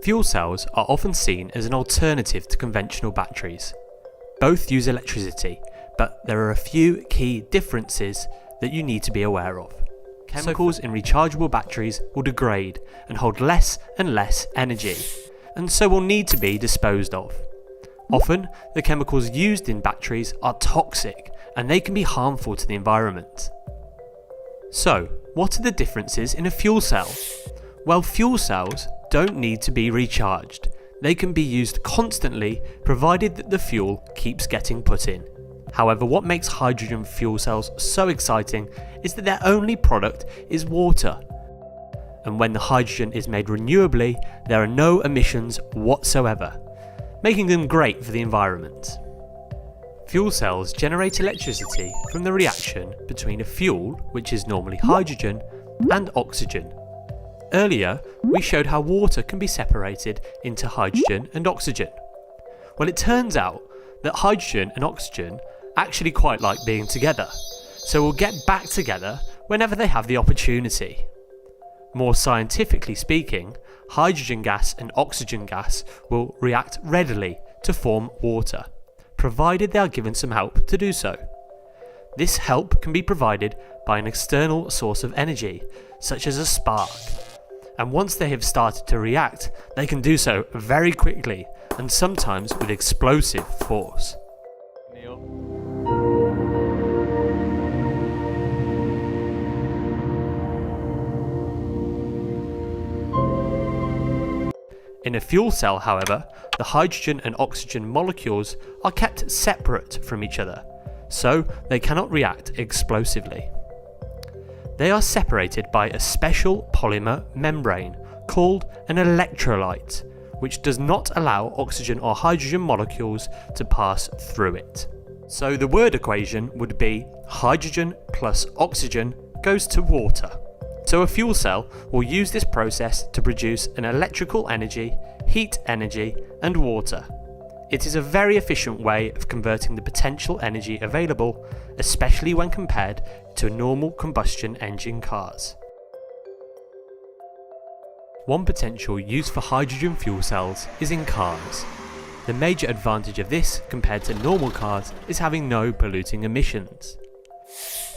Fuel cells are often seen as an alternative to conventional batteries. Both use electricity, but there are a few key differences that you need to be aware of. Chemicals in rechargeable batteries will degrade and hold less and less energy, and so will need to be disposed of. Often, the chemicals used in batteries are toxic and they can be harmful to the environment. So, what are the differences in a fuel cell? Well, fuel cells don't need to be recharged. They can be used constantly provided that the fuel keeps getting put in. However, what makes hydrogen fuel cells so exciting is that their only product is water. And when the hydrogen is made renewably, there are no emissions whatsoever, making them great for the environment. Fuel cells generate electricity from the reaction between a fuel, which is normally hydrogen, and oxygen. Earlier, we showed how water can be separated into hydrogen and oxygen. Well, it turns out that hydrogen and oxygen actually quite like being together, so will get back together whenever they have the opportunity. More scientifically speaking, hydrogen gas and oxygen gas will react readily to form water, provided they are given some help to do so. This help can be provided by an external source of energy, such as a spark. And once they have started to react, they can do so very quickly and sometimes with explosive force. In a fuel cell, however, the hydrogen and oxygen molecules are kept separate from each other, so they cannot react explosively. They are separated by a special polymer membrane called an electrolyte, which does not allow oxygen or hydrogen molecules to pass through it. So the word equation would be hydrogen plus oxygen goes to water. So a fuel cell will use this process to produce an electrical energy, heat energy, and water. It is a very efficient way of converting the potential energy available, especially when compared to normal combustion engine cars. One potential use for hydrogen fuel cells is in cars. The major advantage of this compared to normal cars is having no polluting emissions.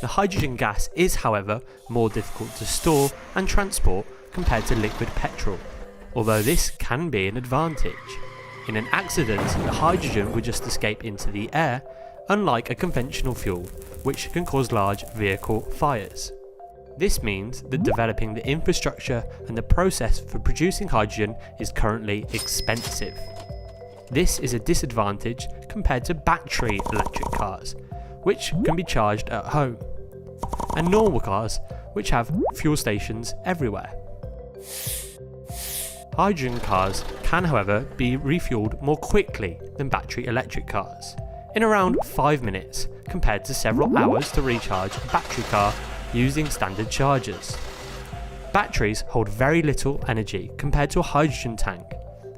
The hydrogen gas is, however, more difficult to store and transport compared to liquid petrol, although this can be an advantage. In an accident, the hydrogen would just escape into the air, unlike a conventional fuel, which can cause large vehicle fires. This means that developing the infrastructure and the process for producing hydrogen is currently expensive. This is a disadvantage compared to battery electric cars, which can be charged at home, and normal cars, which have fuel stations everywhere. Hydrogen cars can, however, be refueled more quickly than battery electric cars, in around 5 minutes compared to several hours to recharge a battery car using standard chargers. Batteries hold very little energy compared to a hydrogen tank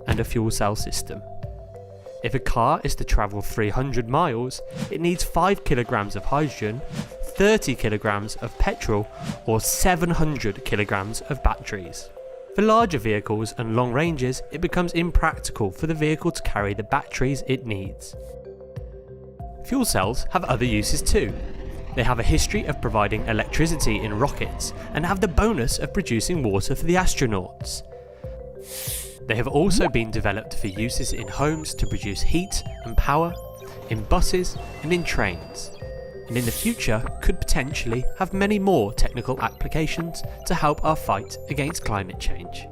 and a fuel cell system. If a car is to travel 300 miles, it needs 5 kilograms of hydrogen, 30 kilograms of petrol, or 700 kilograms of batteries. For larger vehicles and long ranges, it becomes impractical for the vehicle to carry the batteries it needs. Fuel cells have other uses too. They have a history of providing electricity in rockets and have the bonus of producing water for the astronauts. They have also been developed for uses in homes to produce heat and power, in buses and in trains, and in the future could potentially have many more technical applications to help our fight against climate change.